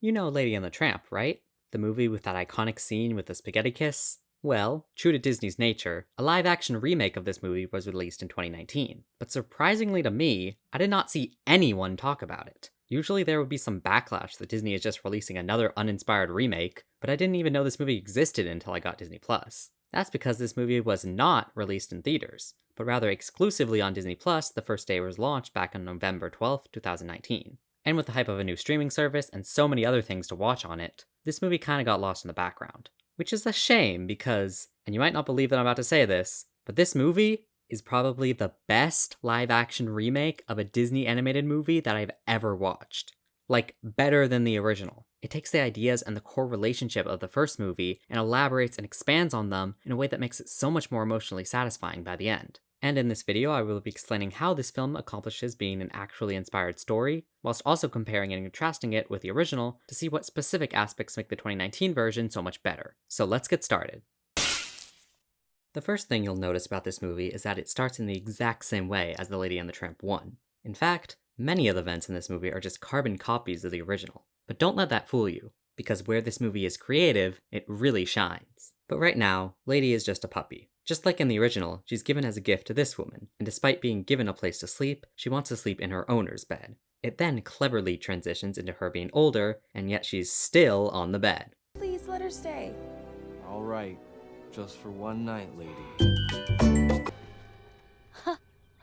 You know Lady and the Tramp, right? The movie with that iconic scene with the spaghetti kiss? Well, true to Disney's nature, a live-action remake of this movie was released in 2019. But surprisingly to me, I did not see anyone talk about it. Usually there would be some backlash that Disney is just releasing another uninspired remake, but I didn't even know this movie existed until I got Disney+. That's because this movie was not released in theaters, but rather exclusively on Disney Plus the first day it was launched back on November 12th, 2019. And with the hype of a new streaming service and so many other things to watch on it, this movie kinda got lost in the background. Which is a shame because, and you might not believe that I'm about to say this, but this movie is probably the best live-action remake of a Disney animated movie that I've ever watched. Like, better than the original. It takes the ideas and the core relationship of the first movie and elaborates and expands on them in a way that makes it so much more emotionally satisfying by the end. And in this video, I will be explaining how this film accomplishes being an actually inspired story, whilst also comparing and contrasting it with the original to see what specific aspects make the 2019 version so much better. So let's get started. The first thing you'll notice about this movie is that it starts in the exact same way as The Lady and the Tramp 1. In fact, many of the events in this movie are just carbon copies of the original. But don't let that fool you, because where this movie is creative, it really shines. But right now, Lady is just a puppy. Just like in the original, she's given as a gift to this woman, and despite being given a place to sleep, she wants to sleep in her owner's bed. It then cleverly transitions into her being older, and yet she's still on the bed. Please let her stay. All right, just for one night, lady.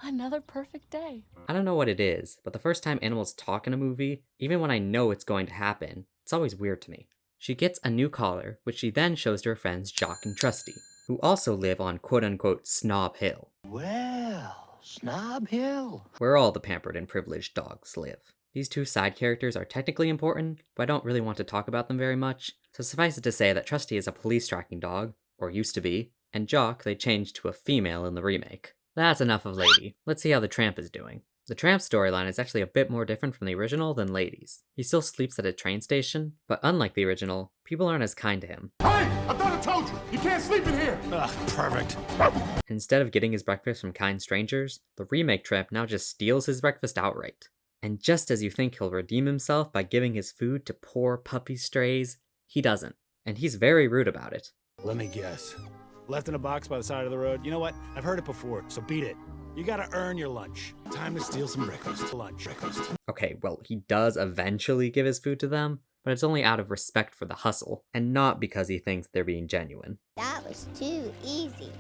Another perfect day. I don't know what it is, but the first time animals talk in a movie, even when I know it's going to happen, it's always weird to me. She gets a new collar, which she then shows to her friends Jock and Trusty, who also live on quote-unquote Snob Hill. Well, Snob Hill. Where all the pampered and privileged dogs live. These two side characters are technically important, but I don't really want to talk about them very much, so suffice it to say that Trusty is a police tracking dog, or used to be, and Jock they changed to a female in the remake. That's enough of Lady. Let's see how the Tramp is doing. The Tramp storyline is actually a bit more different from the original than Lady's. He still sleeps at a train station, but unlike the original, people aren't as kind to him. Hey! I thought I told you! You can't sleep in here! Perfect. Instead of getting his breakfast from kind strangers, the remake Tramp now just steals his breakfast outright. And just as you think he'll redeem himself by giving his food to poor puppy strays, he doesn't. And he's very rude about it. Let me guess. Left in a box by the side of the road? You know what? I've heard it before, so beat it. You gotta earn your lunch. Time to steal some breakfast. Breakfast. Okay, well, he does eventually give his food to them, but it's only out of respect for the hustle, and not because he thinks they're being genuine. That was too easy.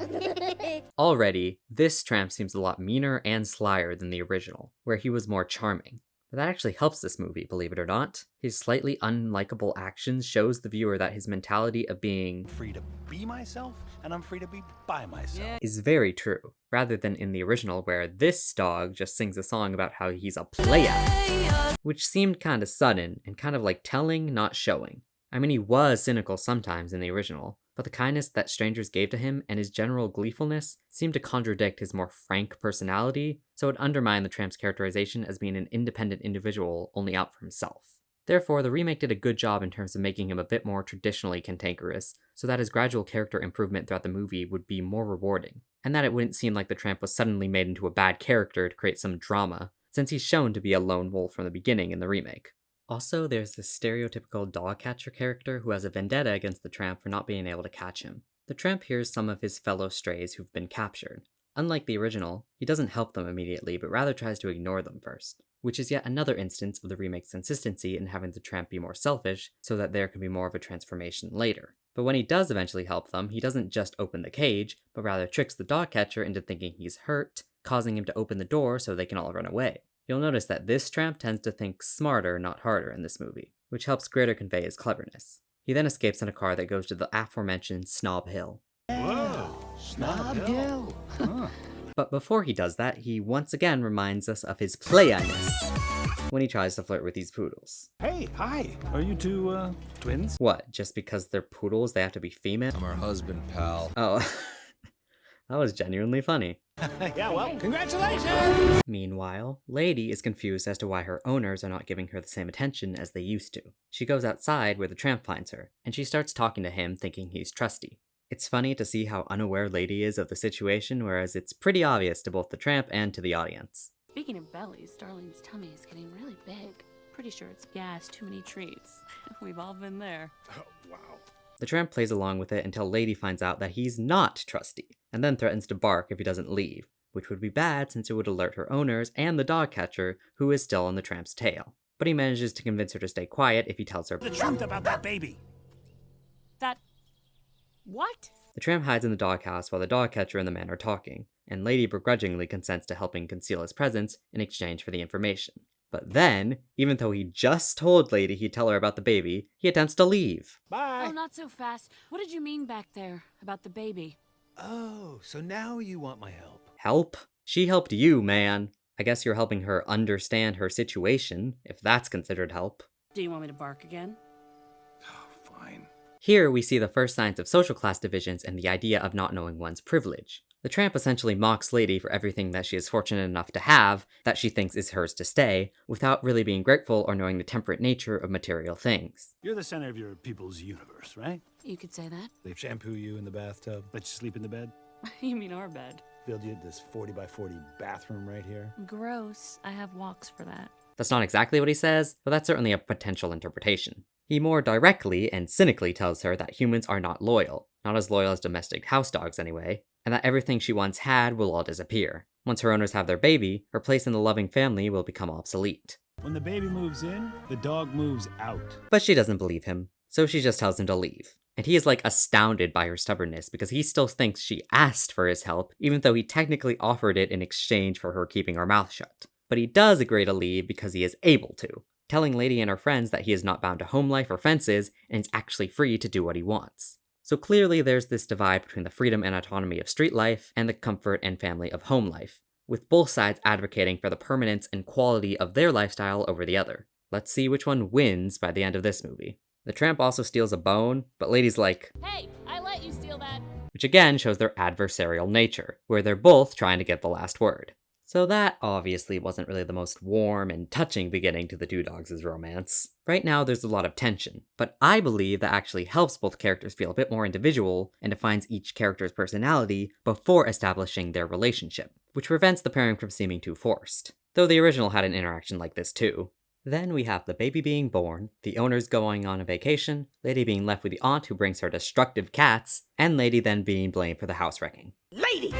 Already, this Tramp seems a lot meaner and slyer than the original, where he was more charming. But that actually helps this movie, believe it or not. His slightly unlikable actions shows the viewer that his mentality of being Free to be myself, and I'm free to be by myself. is very true, rather than in the original where this dog just sings a song about how he's a playa, which seemed kinda sudden and kind of like telling, not showing. I mean, he was cynical sometimes in the original, but the kindness that strangers gave to him and his general gleefulness seemed to contradict his more frank personality, so it undermined the Tramp's characterization as being an independent individual only out for himself. Therefore, the remake did a good job in terms of making him a bit more traditionally cantankerous, so that his gradual character improvement throughout the movie would be more rewarding, and that it wouldn't seem like the Tramp was suddenly made into a bad character to create some drama, since he's shown to be a lone wolf from the beginning in the remake. Also, there's this stereotypical dog catcher character who has a vendetta against the Tramp for not being able to catch him. The Tramp hears some of his fellow strays who've been captured. Unlike the original, he doesn't help them immediately, but rather tries to ignore them first, which is yet another instance of the remake's consistency in having the Tramp be more selfish, so that there can be more of a transformation later. But when he does eventually help them, he doesn't just open the cage, but rather tricks the dog catcher into thinking he's hurt, causing him to open the door so they can all run away. You'll notice that this Tramp tends to think smarter, not harder in this movie, which helps greater convey his cleverness. He then escapes in a car that goes to the aforementioned Snob Hill. Whoa, Snob Hill. But before he does that, he once again reminds us of his playiness when he tries to flirt with these poodles. Hey, hi. Are you two, twins? What, just because they're poodles they have to be female? I'm her husband, pal. Oh, that was genuinely funny. Yeah, well, congratulations! Meanwhile, Lady is confused as to why her owners are not giving her the same attention as they used to. She goes outside where the Tramp finds her, and she starts talking to him thinking he's Trusty. It's funny to see how unaware Lady is of the situation, whereas it's pretty obvious to both the Tramp and to the audience. Speaking of bellies, Darlene's tummy is getting really big. pretty sure it's gas, too many treats. We've all been there. Oh, wow. The tramp plays along with it until Lady finds out that he's not trusty, and then threatens to bark if he doesn't leave, which would be bad since it would alert her owners and the dog catcher, who is still on the tramp's tail. But he manages to convince her to stay quiet if he tells her The truth about that baby. That... What? The tramp hides in the doghouse while the dog catcher and the man are talking, and Lady begrudgingly consents to helping conceal his presence in exchange for the information. But then, even though he just told Lady he'd tell her about the baby, he attempts to leave. Bye. Oh, not so fast. What did you mean back there about the baby? Oh, so now you want my help. Help? She helped you, man. I guess you're helping her understand her situation, if that's considered help. Do you want me to bark again? Fine. Here we see the first signs of social class divisions and the idea of not knowing one's privilege. The tramp essentially mocks Lady for everything that she is fortunate enough to have, that she thinks is hers to stay, without really being grateful or knowing the temperate nature of material things. You're the center of your people's universe, right? You could say that. They shampoo you in the bathtub, let you sleep in the bed, You mean our bed? build you this 40 by 40 bathroom right here. Gross. I have walks for that. That's not exactly what he says, but that's certainly a potential interpretation. He more directly and cynically tells her that humans are not as loyal as domestic house dogs anyway, and that everything she once had will all disappear. Once her owners have their baby, her place in the loving family will become obsolete. When the baby moves in, the dog moves out. But she doesn't believe him, so she just tells him to leave. And he is astounded by her stubbornness because he still thinks she asked for his help, even though he technically offered it in exchange for her keeping her mouth shut. But he does agree to leave because he is able to, telling Lady and her friends that he is not bound to home life or fences and is actually free to do what he wants. So clearly there's this divide between the freedom and autonomy of street life and the comfort and family of home life, with both sides advocating for the permanence and quality of their lifestyle over the other. Let's see which one wins by the end of this movie. The tramp also steals a bone, but Lady's like, Hey, I let you steal that. which again shows their adversarial nature, where they're both trying to get the last word. So that obviously wasn't really the most warm and touching beginning to the two dogs' romance. Right now there's a lot of tension, but I believe that actually helps both characters feel a bit more individual and defines each character's personality before establishing their relationship, which prevents the pairing from seeming too forced. Though the original had an interaction like this too. Then we have the baby being born, the owners going on a vacation, Lady being left with the aunt who brings her destructive cats, and Lady then being blamed for the house wrecking. Lady!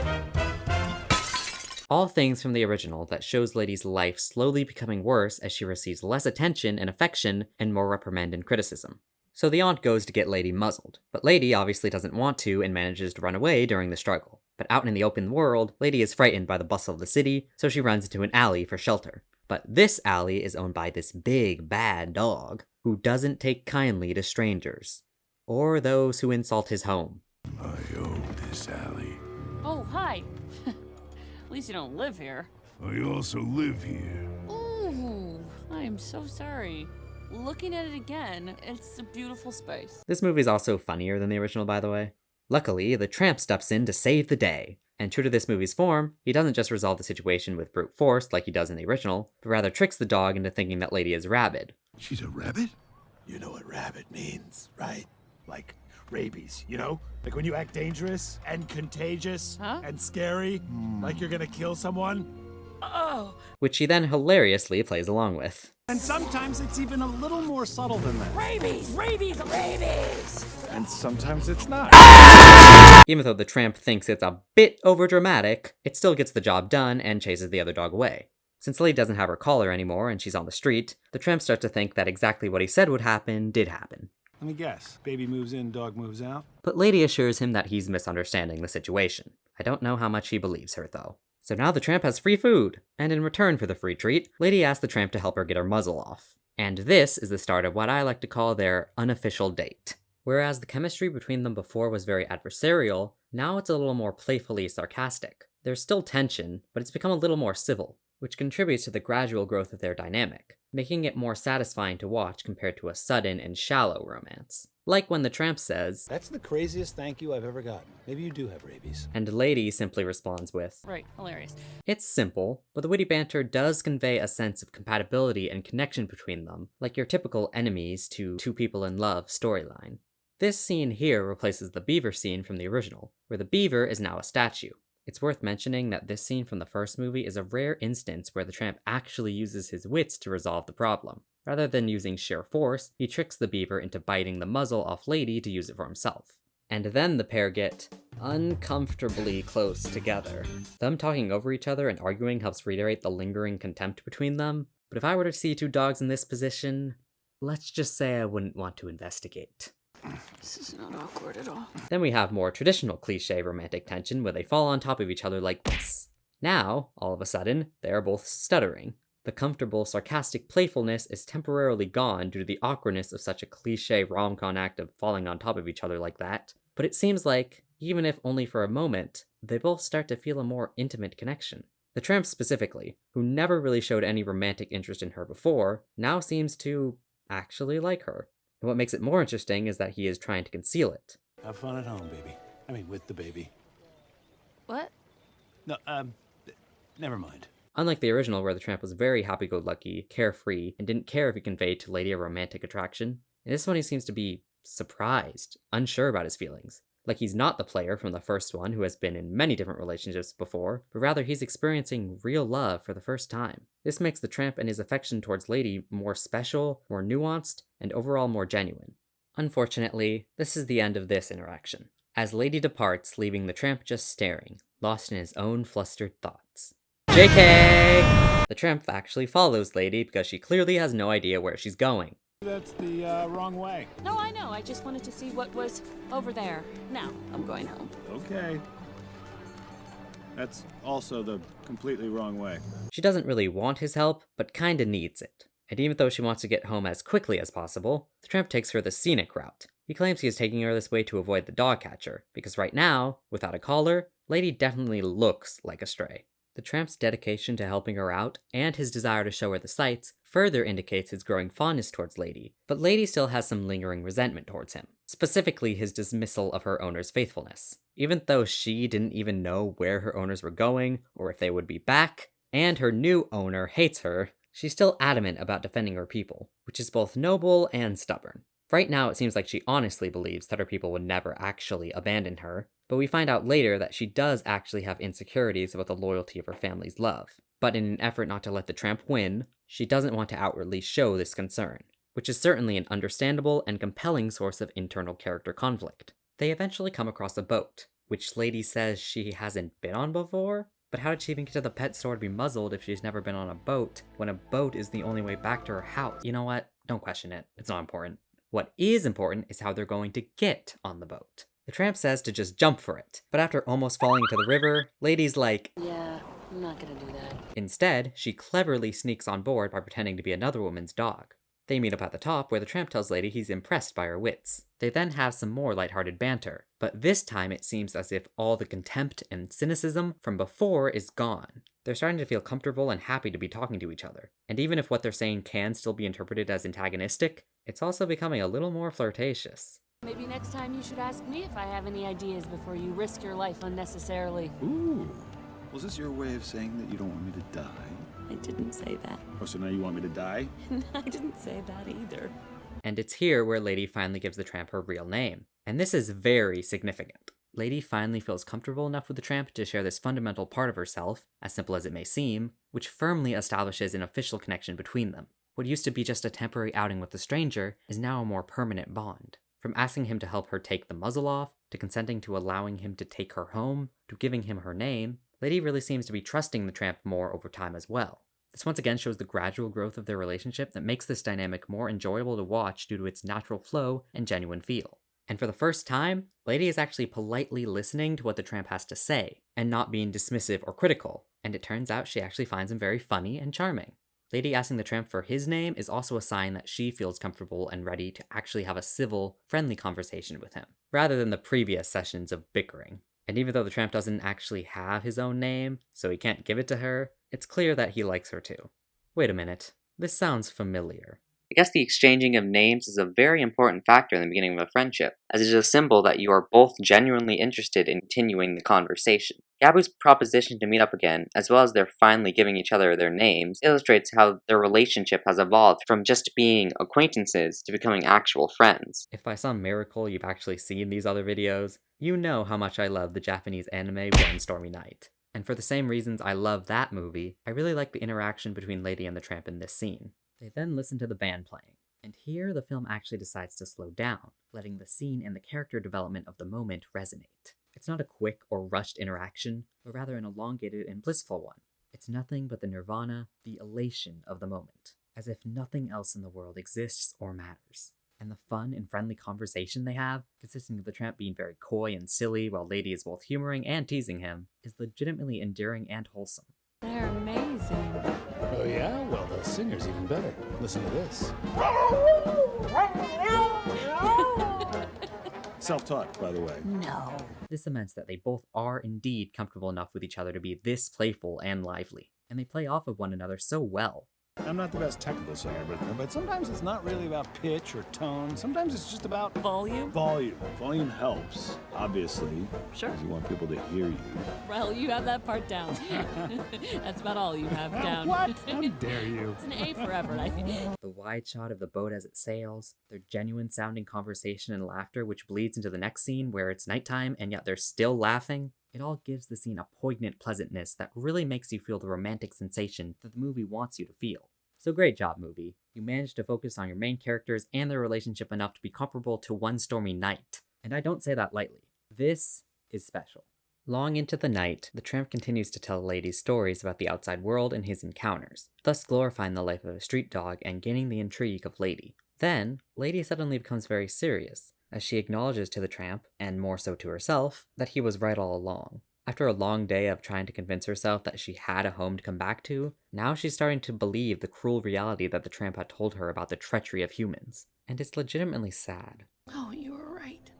All things from the original that shows Lady's life slowly becoming worse as she receives less attention and affection and more reprimand and criticism. So the aunt goes to get Lady muzzled, but Lady obviously doesn't want to and manages to run away during the struggle. But out in the open world, Lady is frightened by the bustle of the city, so she runs into an alley for shelter. But this alley is owned by this big, bad dog, who doesn't take kindly to strangers, or those who insult his home. I own this alley. Oh, hi. At least you don't live here. I also live here. Ooh, I am so sorry. Looking at it again, it's a beautiful space. This movie is also funnier than the original, by the way. Luckily, the tramp steps in to save the day. And true to this movie's form, he doesn't just resolve the situation with brute force like he does in the original, but rather tricks the dog into thinking that Lady is rabid. She's a rabbit? You know what rabbit means, right? Like rabies, you know? Like when you act dangerous and contagious and scary, like you're gonna kill someone. Oh, Which he then hilariously plays along with. And sometimes it's even a little more subtle than that. rabies, rabies, rabies! And sometimes it's not. Even though the tramp thinks it's a bit overdramatic, it still gets the job done and chases the other dog away. Since Lady doesn't have her collar anymore and she's on the street, the tramp starts to think that exactly what he said would happen did happen. Let me guess. Baby moves in, dog moves out. But Lady assures him that he's misunderstanding the situation. I don't know how much he believes her, though. So now the tramp has free food, and in return for the free treat, Lady asks the tramp to help her get her muzzle off. And this is the start of what I like to call their unofficial date. Whereas the chemistry between them before was very adversarial, now it's a little more playfully sarcastic. There's still tension, but it's become a little more civil, which contributes to the gradual growth of their dynamic, making it more satisfying to watch compared to a sudden and shallow romance. Like when the tramp says, That's the craziest thank you I've ever gotten. Maybe you do have rabies. and Lady simply responds with, Right, hilarious. It's simple, but the witty banter does convey a sense of compatibility and connection between them, like your typical enemies to two people in love storyline. This scene here replaces the beaver scene from the original, where the beaver is now a statue. It's worth mentioning that this scene from the first movie is a rare instance where the tramp actually uses his wits to resolve the problem. Rather than using sheer force, he tricks the beaver into biting the muzzle off Lady to use it for himself. And then the pair get uncomfortably close together. Them talking over each other and arguing helps reiterate the lingering contempt between them, but if I were to see two dogs in this position, let's just say I wouldn't want to investigate. This is not awkward at all. Then we have more traditional cliche romantic tension where they fall on top of each other like this. Now, all of a sudden, they are both stuttering. The comfortable, sarcastic playfulness is temporarily gone due to the awkwardness of such a cliche rom-com act of falling on top of each other like that. But it seems like, even if only for a moment, they both start to feel a more intimate connection. The Tramp specifically, who never really showed any romantic interest in her before, now seems to actually like her. And what makes it more interesting is that he is trying to conceal it. Have fun at home, baby. I mean, with the baby. What? No, never mind. Unlike the original where the Tramp was very happy-go-lucky, carefree, and didn't care if he conveyed to Lady a romantic attraction, in this one he seems to be surprised, unsure about his feelings. Like he's not the player from the first one who has been in many different relationships before, but rather he's experiencing real love for the first time. This makes the Tramp and his affection towards Lady more special, more nuanced, and overall more genuine. Unfortunately, this is the end of this interaction, as Lady departs, leaving the Tramp just staring, lost in his own flustered thoughts. JK! The Tramp actually follows Lady because she clearly has no idea where she's going. That's the wrong way. No, I know. I just wanted to see what was over there. Now, I'm going home. Okay. That's also the completely wrong way. She doesn't really want his help, but kinda needs it. And even though she wants to get home as quickly as possible, the Tramp takes her the scenic route. He claims he is taking her this way to avoid the dog catcher, because right now, without a collar, Lady definitely looks like a stray. The Tramp's dedication to helping her out, and his desire to show her the sights, further indicates his growing fondness towards Lady, but Lady still has some lingering resentment towards him, specifically his dismissal of her owner's faithfulness. Even though she didn't even know where her owners were going, or if they would be back, and her new owner hates her, she's still adamant about defending her people, which is both noble and stubborn. Right now, it seems like she honestly believes that her people would never actually abandon her, but we find out later that she does actually have insecurities about the loyalty of her family's love. But in an effort not to let the Tramp win, she doesn't want to outwardly show this concern, which is certainly an understandable and compelling source of internal character conflict. They eventually come across a boat, which Lady says she hasn't been on before? But how did she even get to the pet store to be muzzled if she's never been on a boat, when a boat is the only way back to her house? You know what? Don't question it. It's not important. What is important is how they're going to get on the boat. The Tramp says to just jump for it, but after almost falling into the river, Lady's like, Yeah, I'm not gonna do that. Instead, she cleverly sneaks on board by pretending to be another woman's dog. They meet up at the top where the Tramp tells Lady he's impressed by her wits. They then have some more lighthearted banter, but this time it seems as if all the contempt and cynicism from before is gone. They're starting to feel comfortable and happy to be talking to each other, and even if what they're saying can still be interpreted as antagonistic, it's also becoming a little more flirtatious. Maybe next time you should ask me if I have any ideas before you risk your life unnecessarily. Ooh. Was this your way of saying that you don't want me to die? I didn't say that. Oh, so now you want me to die? I didn't say that either. And it's here where Lady finally gives the Tramp her real name. And this is very significant. Lady finally feels comfortable enough with the Tramp to share this fundamental part of herself, as simple as it may seem, which firmly establishes an official connection between them. What used to be just a temporary outing with a stranger is now a more permanent bond. From asking him to help her take the muzzle off, to consenting to allowing him to take her home, to giving him her name, Lady really seems to be trusting the Tramp more over time as well. This once again shows the gradual growth of their relationship that makes this dynamic more enjoyable to watch due to its natural flow and genuine feel. And for the first time, Lady is actually politely listening to what the Tramp has to say, and not being dismissive or critical, and it turns out she actually finds him very funny and charming. Lady asking the Tramp for his name is also a sign that she feels comfortable and ready to actually have a civil, friendly conversation with him, rather than the previous sessions of bickering. And even though the Tramp doesn't actually have his own name, so he can't give it to her, it's clear that he likes her too. Wait a minute, this sounds familiar. I guess the exchanging of names is a very important factor in the beginning of a friendship, as it is a symbol that you are both genuinely interested in continuing the conversation. Gabu's proposition to meet up again, as well as their finally giving each other their names, illustrates how their relationship has evolved from just being acquaintances to becoming actual friends. If by some miracle you've actually seen these other videos, you know how much I love the Japanese anime One Stormy Night. And for the same reasons I love that movie, I really like the interaction between Lady and the Tramp in this scene. They then listen to the band playing, and here the film actually decides to slow down, letting the scene and the character development of the moment resonate. It's not a quick or rushed interaction, but rather an elongated and blissful one. It's nothing but the nirvana, the elation of the moment, as if nothing else in the world exists or matters. And the fun and friendly conversation they have, consisting of the Tramp being very coy and silly while Lady is both humoring and teasing him, is legitimately endearing and wholesome. They're amazing. Oh yeah? Well, the singer's even better. Listen to this. Self-taught, by the way. No. This cements that they both are indeed comfortable enough with each other to be this playful and lively, and they play off of one another so well. I'm not the best technical singer, but sometimes it's not really about pitch or tone. Sometimes it's just about Volume? Volume helps, obviously. Sure. Because you want people to hear you. Well, you have that part down. That's about all you have down. What? How dare you? It's an A for effort, I think. The wide shot of the boat as it sails, their genuine sounding conversation and laughter which bleeds into the next scene where it's nighttime and yet they're still laughing, it all gives the scene a poignant pleasantness that really makes you feel the romantic sensation that the movie wants you to feel. So great job, movie. You managed to focus on your main characters and their relationship enough to be comparable to One Stormy Night. And I don't say that lightly. This is special. Long into the night, the Tramp continues to tell Lady stories about the outside world and his encounters, thus glorifying the life of a street dog and gaining the intrigue of Lady. Then, Lady suddenly becomes very serious, as she acknowledges to the Tramp, and more so to herself, that he was right all along. After a long day of trying to convince herself that she had a home to come back to, now she's starting to believe the cruel reality that the Tramp had told her about the treachery of humans. And it's legitimately sad. Oh, you were right.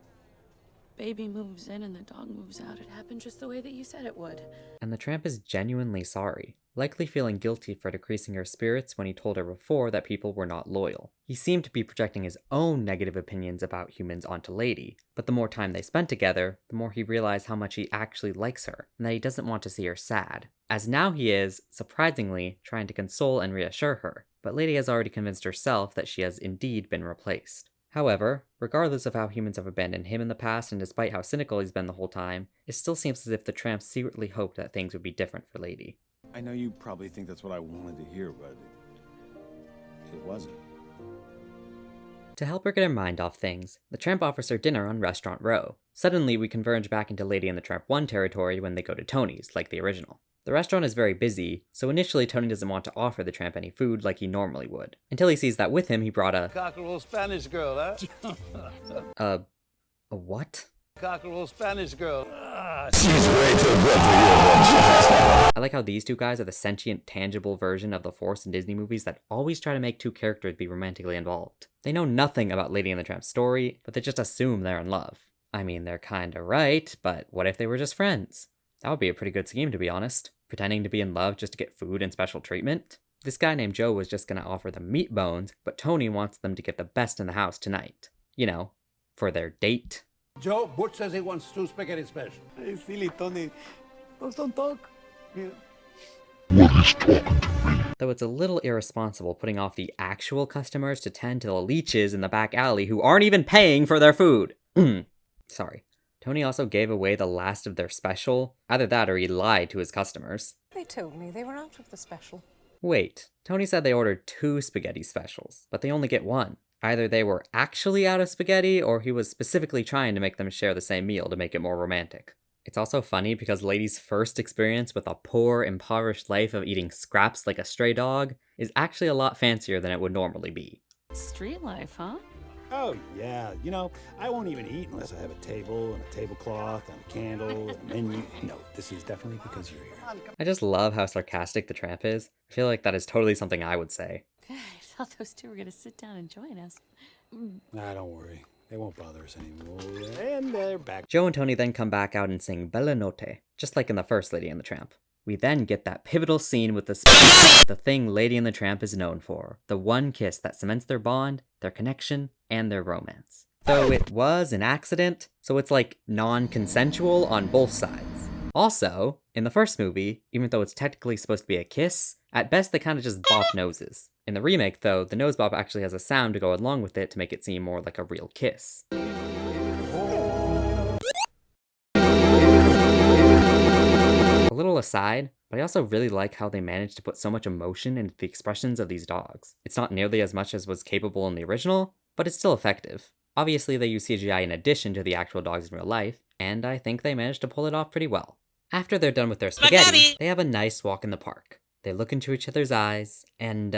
Baby moves in and the dog moves out. It happened just the way that you said it would. And the Tramp is genuinely sorry, likely feeling guilty for decreasing her spirits when he told her before that people were not loyal. He seemed to be projecting his own negative opinions about humans onto Lady, but the more time they spent together, the more he realized how much he actually likes her, and that he doesn't want to see her sad. As now he is, surprisingly, trying to console and reassure her, but Lady has already convinced herself that she has indeed been replaced. However, regardless of how humans have abandoned him in the past and despite how cynical he's been the whole time, it still seems as if the Tramp secretly hoped that things would be different for Lady. I know you probably think that's what I wanted to hear, but it wasn't. To help her get her mind off things, the Tramp offers her dinner on Restaurant Row. Suddenly, we converge back into Lady and the Tramp 1 territory when they go to Tony's, like the original. The restaurant is very busy, so initially Tony doesn't want to offer the Tramp any food like he normally would, until he sees that with him he brought a... Cockerel Spanish girl, huh? A what? Cockerel Spanish girl. I like how these two guys are the sentient, tangible version of the Force in Disney movies that always try to make two characters be romantically involved. They know nothing about Lady and the Tramp's story, but they just assume they're in love. I mean, they're kinda right, but what if they were just friends? That would be a pretty good scheme, to be honest. Pretending to be in love just to get food and special treatment. This guy named Joe was just gonna offer them meat bones, but Tony wants them to get the best in the house tonight. You know, for their date. Joe, Butch says he wants 2 spaghetti special. Hey, silly Tony. Those don't talk. Yeah. Though it's a little irresponsible putting off the actual customers to tend to the leeches in the back alley who aren't even paying for their food. Sorry. Tony also gave away the last of their special. Either that or he lied to his customers. They told me they were out of the special. Wait, Tony said they ordered 2 spaghetti specials, but they only get 1. Either they were actually out of spaghetti, or he was specifically trying to make them share the same meal to make it more romantic. It's also funny because Lady's first experience with a poor, impoverished life of eating scraps like a stray dog is actually a lot fancier than it would normally be. Street life, huh? Oh, yeah. You know, I won't even eat unless I have a table and a tablecloth and a candle and a menu. No, this is definitely because you're here. I just love how sarcastic the Tramp is. I feel like that is totally something I would say. God, I thought those two were gonna sit down and join us. Nah, don't worry. They won't bother us anymore. And they're back. Joe and Tony then come back out and sing Bella Notte, just like in the first Lady and the Tramp. We then get that pivotal scene with the thing Lady and the Tramp is known for. The one kiss that cements their bond, their connection, and their romance. Though it was an accident, so it's like non-consensual on both sides. Also, in the first movie, even though it's technically supposed to be a kiss, at best they kind of just bop noses. In the remake though, the nose bop actually has a sound to go along with it to make it seem more like a real kiss. A little aside, but I also really like how they managed to put so much emotion into the expressions of these dogs. It's not nearly as much as was capable in the original, but it's still effective. Obviously, they use CGI in addition to the actual dogs in real life, and I think they managed to pull it off pretty well. After they're done with their spaghetti, they have a nice walk in the park. They look into each other's eyes, and,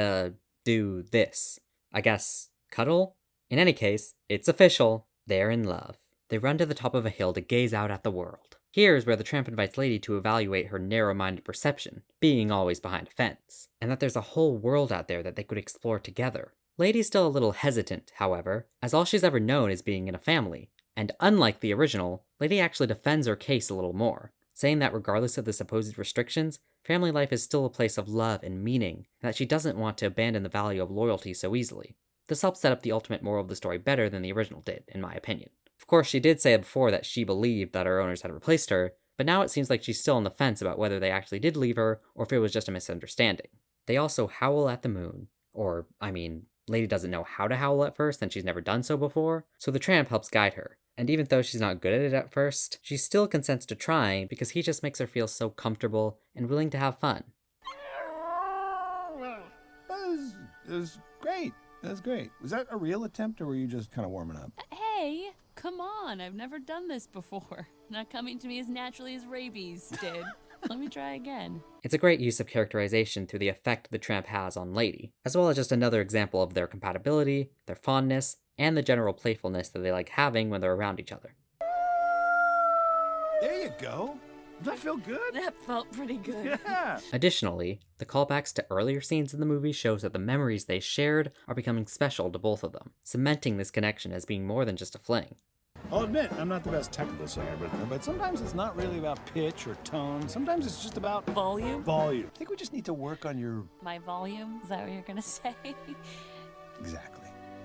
do this. I guess, cuddle? In any case, it's official. They're in love. They run to the top of a hill to gaze out at the world. Here's where the tramp invites Lady to evaluate her narrow-minded perception, being always behind a fence, and that there's a whole world out there that they could explore together. Lady's still a little hesitant, however, as all she's ever known is being in a family, and unlike the original, Lady actually defends her case a little more, saying that regardless of the supposed restrictions, family life is still a place of love and meaning, and that she doesn't want to abandon the value of loyalty so easily. This helps set up the ultimate moral of the story better than the original did, in my opinion. Of course, she did say before that she believed that her owners had replaced her, but now it seems like she's still on the fence about whether they actually did leave her, or if it was just a misunderstanding. They also howl at the moon. Or, I mean, Lady doesn't know how to howl at first, and she's never done so before, so the tramp helps guide her. And even though she's not good at it at first, she still consents to trying because he just makes her feel so comfortable and willing to have fun. That was great. That's great. Was that a real attempt, or were you just kind of warming up? Hey, come on, I've never done this before. Not coming to me as naturally as rabies did. Let me try again. It's a great use of characterization through the effect the tramp has on Lady, as well as just another example of their compatibility, their fondness, and the general playfulness that they like having when they're around each other. There you go. Does that feel good? That felt pretty good. Yeah. Additionally, the callbacks to earlier scenes in the movie shows that the memories they shared are becoming special to both of them, cementing this connection as being more than just a fling. I'll admit, I'm not the best technical singer, but sometimes it's not really about pitch or tone. Sometimes it's just about Volume? volume. I think we just need to work on your... My volume? Is that what you're gonna say? Exactly.